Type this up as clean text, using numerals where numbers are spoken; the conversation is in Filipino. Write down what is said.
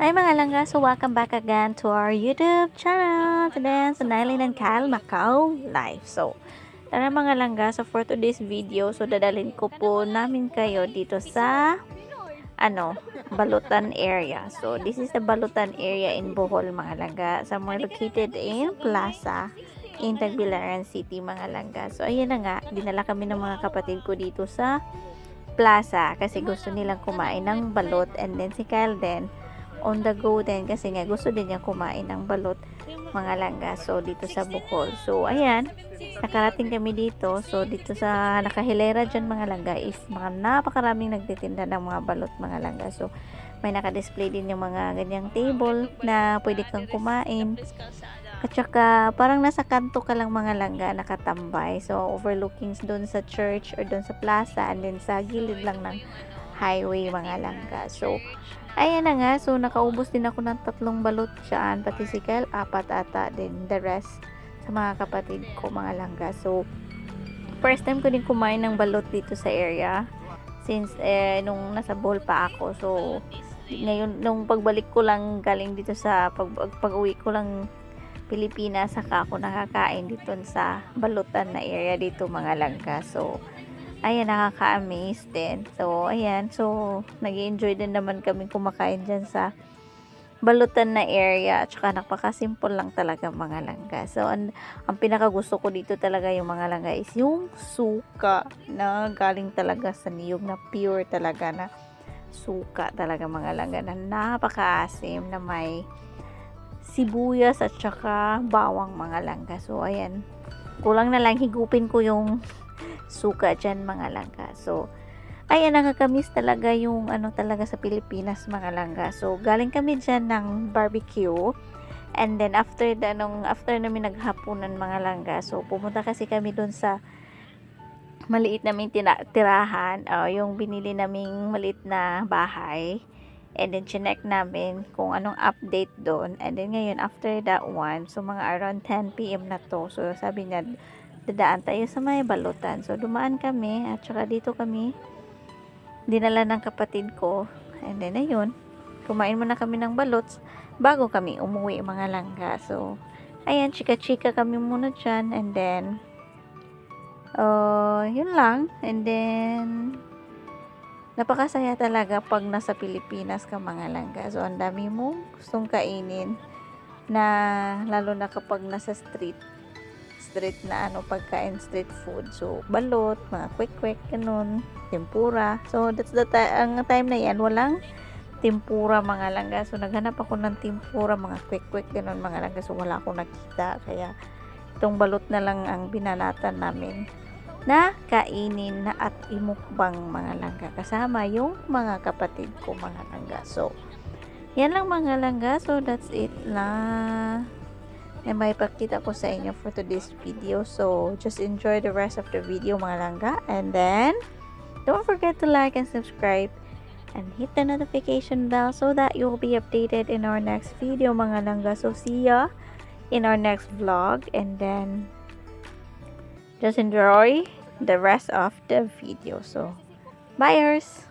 Hi mga langga, so welcome back again to our YouTube channel. Today, sa Nylene and Kyle Macau Live. So, tara mga langga, so for today's video, so dadalhin ko po namin kayo dito sa Balutan area. So, this is the Balutan area in Bohol mga langga. So, we're located in Plaza in Tagbilaran City mga langga. So, ayan na nga, dinala kami ng mga kapatid ko dito sa Plaza kasi gusto nilang kumain ng balot, and then si Kyle din on the go din kasi nga gusto din niya kumain ng balot mga langga. So dito sa Bohol, so ayan, nakarating kami dito. So dito sa nakahilera dyan mga langga is mga napakaraming nagtitinda ng mga balot mga langga. So may naka-display din yung mga ganyang table na pwede kang kumain. At saka, parang nasa kanto ka lang mga langga, nakatambay. So, overlooking doon sa church or doon sa plaza, and then sa gilid lang ng highway mga langga. So, ayan na nga. So, nakaubos din ako ng 3 balot dyan. Pati si Kyle, 4 ata din. The rest sa mga kapatid ko mga langga. So, first time ko din kumain ng balot dito sa area. Since, nung nasa Bohol pa ako. So, ngayon, nung pagbalik ko lang galing dito sa, pag-uwi ko lang Pilipinas, saka ako nakakain dito sa Balutan na area dito mga langga. So, ayan, nakaka-amaze din. So, ayan. So, nag-enjoy din naman kami kumakain dyan sa Balutan na area. At saka napaka-simple lang talaga mga langga. So, ang pinaka-gusto ko dito talaga yung mga langga is yung suka na galing talaga sa niyog na pure talaga na suka talaga mga langga na napaka-asim na may sibuyas at saka bawang mga langga. So, ayan. Kulang na lang higupin ko yung suka dyan mga langga. So, ayan, nakakamiss talaga yung talaga sa Pilipinas mga langga. So, galing kami dyan ng barbecue. And then, after namin naghapunan mga langga. So, pumunta kasi kami dun sa maliit naming tirahan. Yung binili naming maliit na bahay. And then, chinek namin kung anong update doon. And then, ngayon, after that one, so, mga around 10 p.m. na to. So, sabi niya, dadaan tayo sa may Balutan. So, dumaan kami. At saka dito kami, dinala ng kapatid ko. And then, ayun, kumain muna kami ng balots bago kami umuwi mga langga. So, ayan, chika-chika kami muna dyan. And then, yun lang. And then, napakasaya talaga pag nasa Pilipinas ka mga langga. So, ang dami mong gustong kainin na lalo na kapag nasa street na pagkain, street food. So, balot, mga quick, ganun, tempura. So, that's ang time na yan, walang tempura mga langga. So, naghanap ako ng tempura, mga quick, ganun mga langga. So, wala akong nakita. Kaya, itong balot na lang ang binanatan namin na kainin na at imukbang mga langga kasama yung mga kapatid ko mga langga. So, yan lang mga langga. So, that's it na may pakita ko sa inyo for today's video. So, just enjoy the rest of the video mga langga. And then, don't forget to like and subscribe and hit the notification bell so that you'll be updated in our next video mga langga. So, see ya in our next vlog. And then, just enjoy the rest of the video. So, buyers!